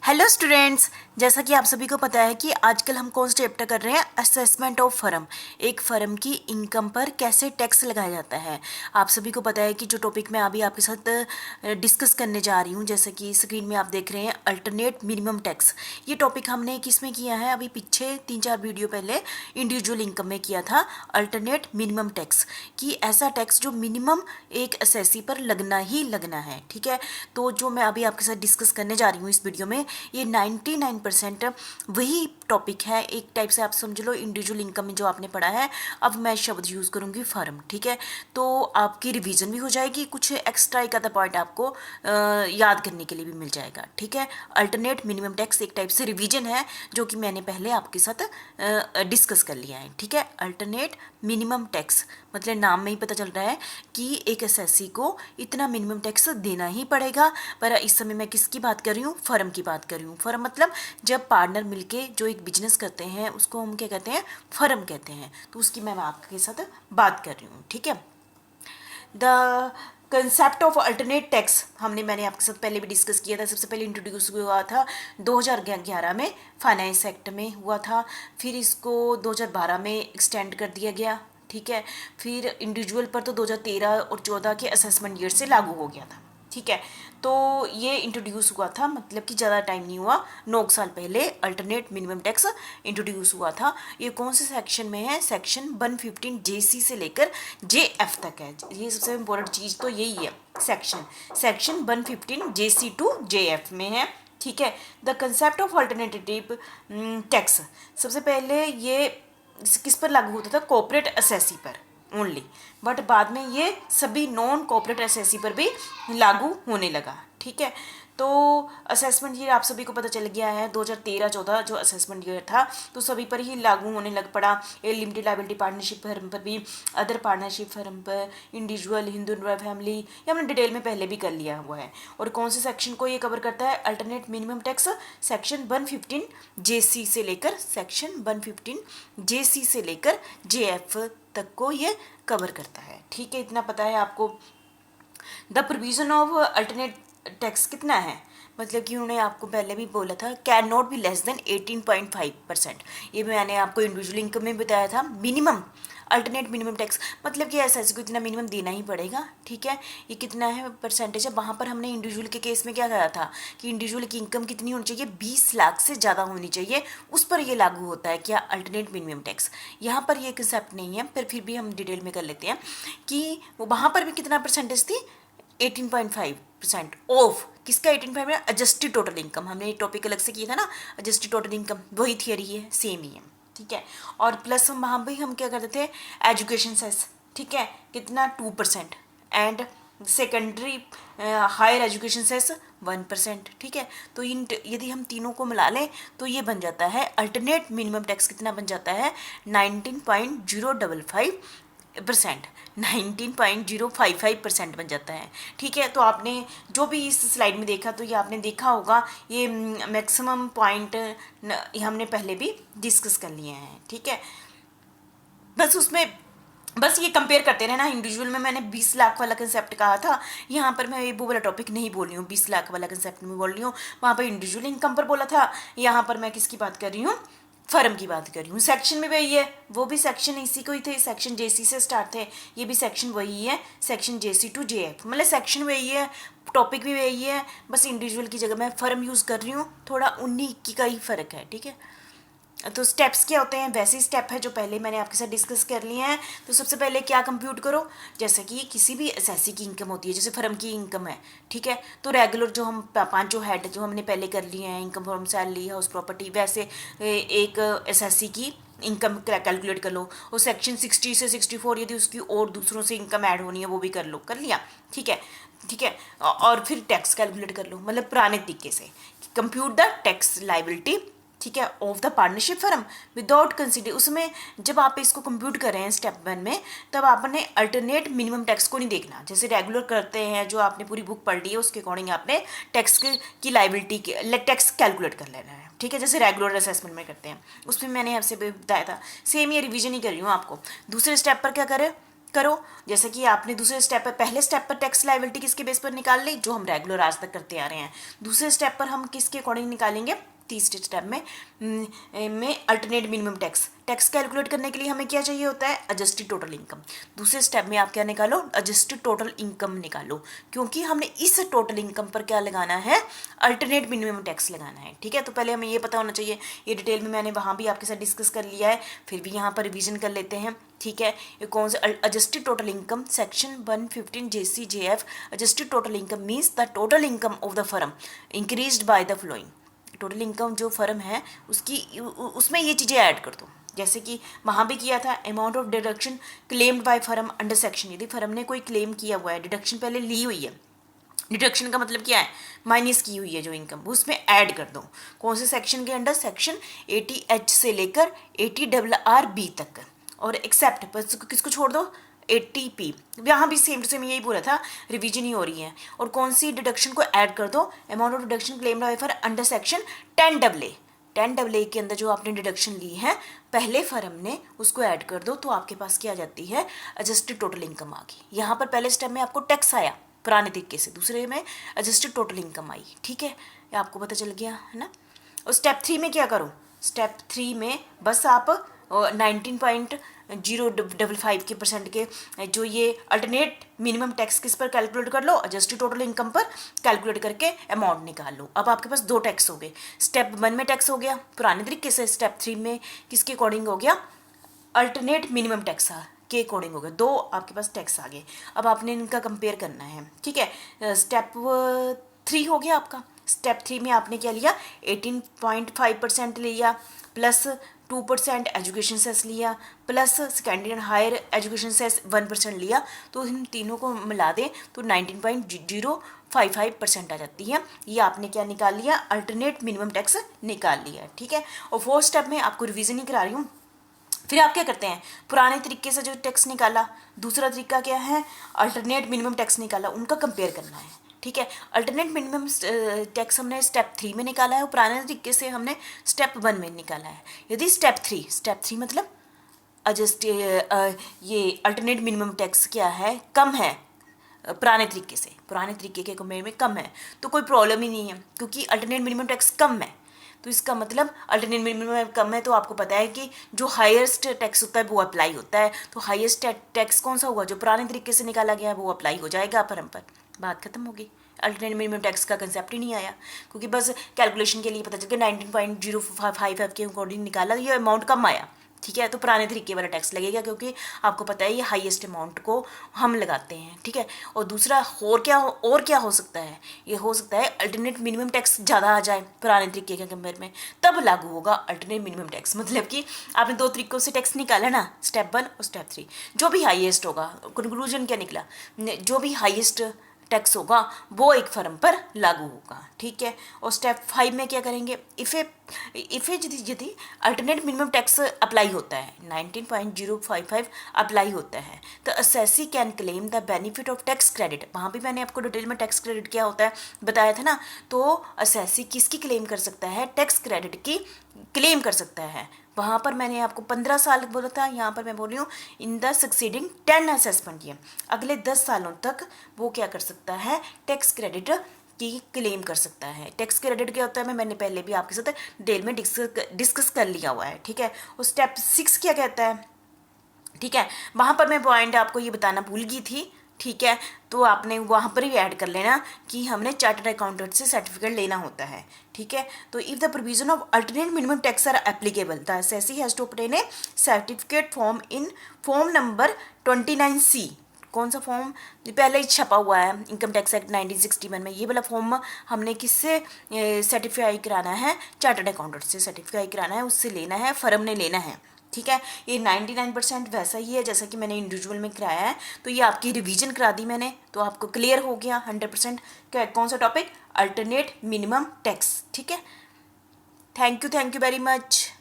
Hello students, जैसा कि आप सभी को पता है कि आजकल हम कौन सा चैप्टर कर रहे हैं, असेसमेंट ऑफ फर्म। एक फर्म की इनकम पर कैसे टैक्स लगाया जाता है। आप सभी को पता है कि जो टॉपिक मैं अभी आपके साथ डिस्कस करने जा रही हूँ, जैसे कि स्क्रीन में आप देख रहे हैं, अल्टरनेट मिनिमम टैक्स। ये टॉपिक हमने किस में किया है, अभी पीछे 3-4 वीडियो पहले इंडिविजुअल इनकम में किया था। अल्टरनेट मिनिमम टैक्स कि ऐसा टैक्स जो मिनिमम एक असेसी पर लगना ही लगना है। ठीक है, तो जो मैं अभी आपके साथ डिस्कस करने जा रही हूँ इस वीडियो में, ये 99% वही टॉपिक है। एक टाइप से आप समझ लो इंडिविजुअल इनकम में जो आपने पढ़ा है, अब मैं शब्द यूज़ करूँगी फर्म। ठीक है, तो आपकी रिवीजन भी हो जाएगी, कुछ एक्स्ट्रा एक आधा पॉइंट आपको याद करने के लिए भी मिल जाएगा। ठीक है, अल्टरनेट मिनिमम टैक्स एक टाइप से रिवीजन है जो कि मैंने पहले आपके साथ डिस्कस कर लिया है। ठीक है, अल्टरनेट मिनिमम टैक्स मतलब नाम में ही पता चल रहा है कि एक एसएससी को इतना मिनिमम टैक्स देना ही पड़ेगा। पर इस समय मैं किसकी बात कर रही हूँ, फर्म की बात कर रही हूँ। फर्म मतलब जब पार्टनर मिलके जो एक बिजनेस करते हैं उसको हम क्या कहते हैं, फर्म कहते हैं। तो उसकी मैं आपके साथ बात कर रही हूँ। ठीक है, the concept of alternate tax मैंने आपके साथ पहले भी डिस्कस किया था। सबसे पहले इंट्रोड्यूस हुआ था 2011 में, फाइनेंस एक्ट में हुआ था। फिर इसको 2012 में एक्सटेंड कर दिया गया। ठीक है, फिर इंडिविजुअल पर तो 2013 और 14 के असेसमेंट ईयर से लागू हो गया था। ठीक है, तो ये इंट्रोड्यूस हुआ था, मतलब कि ज़्यादा टाइम नहीं हुआ, 9 साल पहले अल्टरनेट मिनिमम टैक्स इंट्रोड्यूस हुआ था। ये कौन से सेक्शन में है, सेक्शन 115 जेसी से लेकर जेएफ तक है। ये सबसे इम्पोर्टेंट चीज़ तो यही है, सेक्शन 115 जेसी टू जेएफ में है। ठीक है, the concept of alternative tax, सबसे पहले ये किस पर लागू होता था, कॉर्पोरेट असेसी पर ओनली, बट बाद में ये सभी नॉन कॉर्पोरेट असेसी पर भी लागू होने लगा। ठीक है, तो असेसमेंट ईयर आप सभी को पता चल गया है, 2013-14 जो असेसमेंट ईयर था तो सभी पर ही लागू होने लग पड़ा। ये लिमिटेड लायबिलिटी पार्टनरशिप फर्म पर भी, अदर पार्टनरशिप फर्म पर, इंडिविजुअल, हिंदू फैमिली, ये हमने डिटेल में पहले भी कर लिया हुआ है। और कौन से सेक्शन को ये कवर करता है, अल्टरनेट मिनिमम टैक्स सेक्शन 115 जेसी से लेकर, सेक्शन 115 जेसी से लेकर जेएफ तक को ये कवर करता है। ठीक है, इतना पता है आपको। The provision of alternate tax कितना है, मतलब कि उन्होंने आपको पहले भी बोला था, can not be less than 18.5%। ये मैंने आपको इंडिविजुअल इनकम में बताया था। मिनिमम अल्टरनेट मिनिमम टैक्स मतलब कि एसएससी को इतना मिनिमम देना ही पड़ेगा। ठीक है, ये कितना है परसेंटेज है, वहाँ पर हमने इंडिविजुअल के केस में क्या कहा था कि इंडिविजुअल की इनकम कितनी होनी चाहिए, 20 लाख से ज़्यादा होनी चाहिए, उस पर ये लागू होता है क्या, अल्टरनेट मिनिमम टैक्स। यहाँ पर ये कंसेप्ट नहीं है, पर फिर भी हम डिटेल में कर लेते हैं कि वहाँ पर भी कितना परसेंटेज थी, 18.5% ऑफ किसका, 18.5 में एडजस्टेड टोटल इनकम। हमने ये टॉपिक अलग से किया था ना, एडजस्टेड टोटल इनकम, वही थियरी है, सेम ही है। ठीक है, और प्लस हम वहाँ भी हम क्या करते थे, एजुकेशन सेस, ठीक है, कितना 2%, and secondary higher education cess 1%। ठीक है, तो इन यदि हम तीनों को मिला लें तो ये बन जाता है अल्टरनेट मिनिमम टैक्स, कितना बन जाता है, 19.055%, 19.055% बन जाता है। ठीक है, तो आपने जो भी इस स्लाइड में देखा तो ये आपने देखा होगा, ये मैक्सिमम पॉइंट हमने पहले भी डिस्कस कर लिए हैं। ठीक है, बस उसमें बस ये कंपेयर करते रहना। इंडिविजुअल में मैंने 20 लाख वाला कंसेप्ट कहा था, यहाँ पर मैं वो वाला टॉपिक नहीं बोल रही हूँ, 20 लाख वाला कंसेप्ट में बोल रही हूँ। वहाँ पर इंडिविजुअल इनकम पर बोला था, यहाँ पर मैं किसकी बात कर रही हूँ, फर्म की बात कर रही हूँ। सेक्शन में वही है, वो भी सेक्शन इसी को ही थे, सेक्शन जेसी से स्टार्ट थे, ये भी सेक्शन वही है, सेक्शन जेसी टू जेएफ, मतलब सेक्शन वही है, टॉपिक भी वही है, बस इंडिविजुअल की जगह मैं फर्म यूज़ कर रही हूँ, थोड़ा 19-21 का ही फ़र्क है। ठीक है, तो स्टेप्स क्या होते हैं, वैसे ही स्टेप है जो पहले मैंने आपके साथ डिस्कस कर लिए हैं। तो सबसे पहले क्या कंप्यूट करो, जैसे कि किसी भी एसएससी की इनकम होती है, जैसे फर्म की इनकम है। ठीक है, तो रेगुलर जो हम पांचों हेड जो हमने पहले कर लिए हैं, income from salary, house property, वैसे एक एसएससी की इनकम कैलकुलेट कर लो, और सेक्शन 60 से 64 यदि उसकी और दूसरों से इनकम ऐड होनी है वो भी कर लो, कर लिया। ठीक है, ठीक है, और फिर टैक्स कैलकुलेट कर लो, मतलब पुराने तरीके से कंप्यूट द टैक्स लाइबिलिटी, ठीक है, of the partnership firm without consider. उसमें जब आप इसको कंप्यूट कर रहे हैं स्टेप 1 में, तब आपने अल्टरनेट मिनिमम टैक्स को नहीं देखना, जैसे रेगुलर करते हैं, जो आपने पूरी बुक पढ़ ली है उसके अकॉर्डिंग आपने टैक्स की लाइबिलिटी की टैक्स कैलकुलेट कर लेना है। ठीक है, जैसे रेगुलर असेसमेंट में करते हैं, उसमें मैंने आपसे बताया था, सेम ये रिवीजन ही कर रही हूँ आपको। दूसरे स्टेप पर क्या करें, करो। जैसे कि आपने दूसरे स्टेप पर, पहले स्टेप पर टैक्स लायबिलिटी किसके बेस पर निकाल ली, जो हम रेगुलर आज तक करते आ रहे हैं। दूसरे स्टेप पर हम किसके अकॉर्डिंग निकालेंगे, तीसरे स्टेप में alternate minimum tax. Tax calculate करने के लिए हमें क्या चाहिए होता है, एडजस्टेड टोटल इनकम। दूसरे स्टेप में आप क्या निकालो, एडजस्टेड टोटल इनकम निकालो, क्योंकि हमने इस टोटल इनकम पर क्या लगाना है, अल्टरनेट मिनिमम टैक्स लगाना है। ठीक है, तो पहले हमें ये पता होना चाहिए, ये डिटेल में मैंने वहाँ भी आपके साथ डिस्कस कर लिया है, फिर भी यहाँ पर रिवीजन कर लेते हैं। ठीक है, ये कौन सा, adjusted total income, section 115 JCJF। Adjusted total income means the total income of the firm increased by the flowing. Total income जो फर्म है उसकी उसमें ये चीज़ें ऐड कर दो, जैसे कि वहाँ भी किया था, amount of deduction claimed by firm under section. यदि फर्म ने कोई क्लेम किया हुआ है, डिडक्शन पहले ली हुई है, डिडक्शन का मतलब क्या है, माइनस की हुई है जो इनकम, वो उसमें ऐड कर दो। कौन से सेक्शन के अंडर, सेक्शन 80H से लेकर 80RB तक। और एक्सेप्ट किसको छोड़ दो, 80P। यहाँ भी सेम टू सेम यही बोला था, रिवीजन ही हो रही है। और कौन सी डिडक्शन को ऐड कर दो, amount of deduction claim bye for under section 10AA। 10AA के अंदर जो आपने डिडक्शन ली है पहले फर्म ने, उसको ऐड कर दो, तो आपके पास क्या आ जाती है, एडजस्टेड टोटल इनकम आ गई। यहाँ पर पहले स्टेप में आपको टैक्स आया पुराने तरीके से, दूसरे में एडजस्टेड टोटल इनकम आई। ठीक है, ये आपको पता चल गया है ना। और स्टेप 3 में क्या करो, स्टेप 3 में बस आप 19.055 के % के जो ये अल्टरनेट मिनिमम टैक्स किस पर कैलकुलेट कर लो, एडजस्टेड टोटल इनकम पर कैलकुलेट करके अमाउंट निकाल लो। अब आपके पास 2 टैक्स हो गए, स्टेप 1 में टैक्स हो गया पुराने तरीके से, स्टेप 3 में किसके अकॉर्डिंग हो गया, अल्टरनेट मिनिमम टैक्स के अकॉर्डिंग हो गया। 2 आपके पास टैक्स आ गए, अब आपने इनका कंपेयर करना है। ठीक है, स्टेप 3 हो गया आपका। स्टेप 3 में आपने क्या लिया, 18.5% लिया, प्लस 2% एजुकेशन सेस लिया, plus secondary and higher education cess 1% लिया, तो इन तीनों को मिला दें तो 19.055% आ जाती है। ये आपने क्या निकाल लिया, अल्टरनेट मिनिमम टैक्स निकाल लिया। ठीक है, और 4th स्टेप में आपको रिवीजन ही करा रही हूँ। फिर आप क्या करते हैं, पुराने तरीके से जो टैक्स निकाला, दूसरा तरीका क्या है, अल्टरनेट मिनिमम टैक्स निकाला, उनका कंपेयर करना है। ठीक है, अल्टरनेट मिनिमम टैक्स हमने स्टेप 3 में निकाला है और पुराने तरीके से हमने स्टेप 1 में निकाला है। यदि स्टेप 3 मतलब एडजस्ट ये अल्टरनेट मिनिमम टैक्स क्या है, कम है पुराने तरीके से, पुराने तरीके के कंपेयर में कम है, तो कोई प्रॉब्लम ही नहीं है, क्योंकि अल्टरनेट मिनिमम टैक्स कम है। तो इसका मतलब अल्टरनेट मिनिमम कम है, तो आपको पता है कि जो हाईएस्ट टैक्स होता है वो अप्लाई होता है। तो हाईएस्ट टैक्स कौन सा होगा, जो पुराने तरीके से निकाला गया है वो अप्लाई हो जाएगा फर्म पर, बात खत्म होगी। अल्टरनेट मिनिमम टैक्स का कंसेप्ट ही नहीं आया, क्योंकि बस कैलकुलेशन के लिए पता चल गया 19.055 के अकॉर्डिंग निकाला, ये अमाउंट कम आया। ठीक है, तो पुराने तरीके वाला टैक्स लगेगा, क्योंकि आपको पता है ये हाईएस्ट अमाउंट को हम लगाते हैं। ठीक है, और दूसरा और क्या हो सकता है, ये हो सकता है अल्टरनेट मिनिमम टैक्स ज़्यादा आ जाए पुराने तरीके के कंपेयर में, तब लागू होगा अल्टरनेट मिनिमम टैक्स। मतलब कि आपने 2 तरीकों से टैक्स निकाला ना, स्टेप 1 और स्टेप 3, जो भी हाईएस्ट होगा, कंक्लूजन क्या निकला, जो भी हाईएस्ट टैक्स होगा वो एक फर्म पर लागू होगा। ठीक है, और स्टेप 5 में क्या करेंगे, इफ़े यदि अल्टरनेट मिनिमम टैक्स अप्लाई होता है, 19.055 अप्लाई होता है, तो assessee can claim the benefit of tax credit. वहाँ भी मैंने आपको डिटेल में टैक्स क्रेडिट क्या होता है बताया था ना। तो असेसी किसकी क्लेम कर सकता है, टैक्स क्रेडिट की क्लेम कर सकता है। वहाँ पर मैंने आपको 15 साल बोला था, यहाँ पर मैं बोल रही हूँ in the succeeding 10 assessment year, अगले 10 सालों तक वो क्या कर सकता है, टैक्स क्रेडिट की क्लेम कर सकता है। टैक्स क्रेडिट क्या होता है मैंने पहले भी आपके साथ डिटेल में डिस्कस कर लिया हुआ है। ठीक है, और स्टेप 6 क्या कहता है, ठीक है, वहाँ पर मैं पॉइंट आपको ये बताना भूल गई थी। ठीक है, तो आपने वहाँ पर ही ऐड कर लेना कि हमने चार्टर्ड अकाउंटेंट से सर्टिफिकेट लेना होता है। ठीक है, तो if the provision of alternate minimum tax are applicable, the assessee has to obtain a certificate form in form number 29C। कौन सा फॉर्म, पहले ही छपा हुआ है इनकम टैक्स एक्ट 1961 में, ये वाला फॉर्म हमने किससे सर्टिफाई कराना है, चार्टर्ड अकाउंटेंट से सर्टिफाई कराना है, उससे लेना है, फर्म ने लेना है। ठीक है, ये 99% वैसा ही है जैसा कि मैंने इंडिविजुअल में कराया है। तो ये आपकी रिवीजन करा दी मैंने, तो आपको क्लियर हो गया 100% क्या, कौन सा टॉपिक, अल्टरनेट मिनिमम टैक्स। ठीक है, थैंक यू वेरी मच।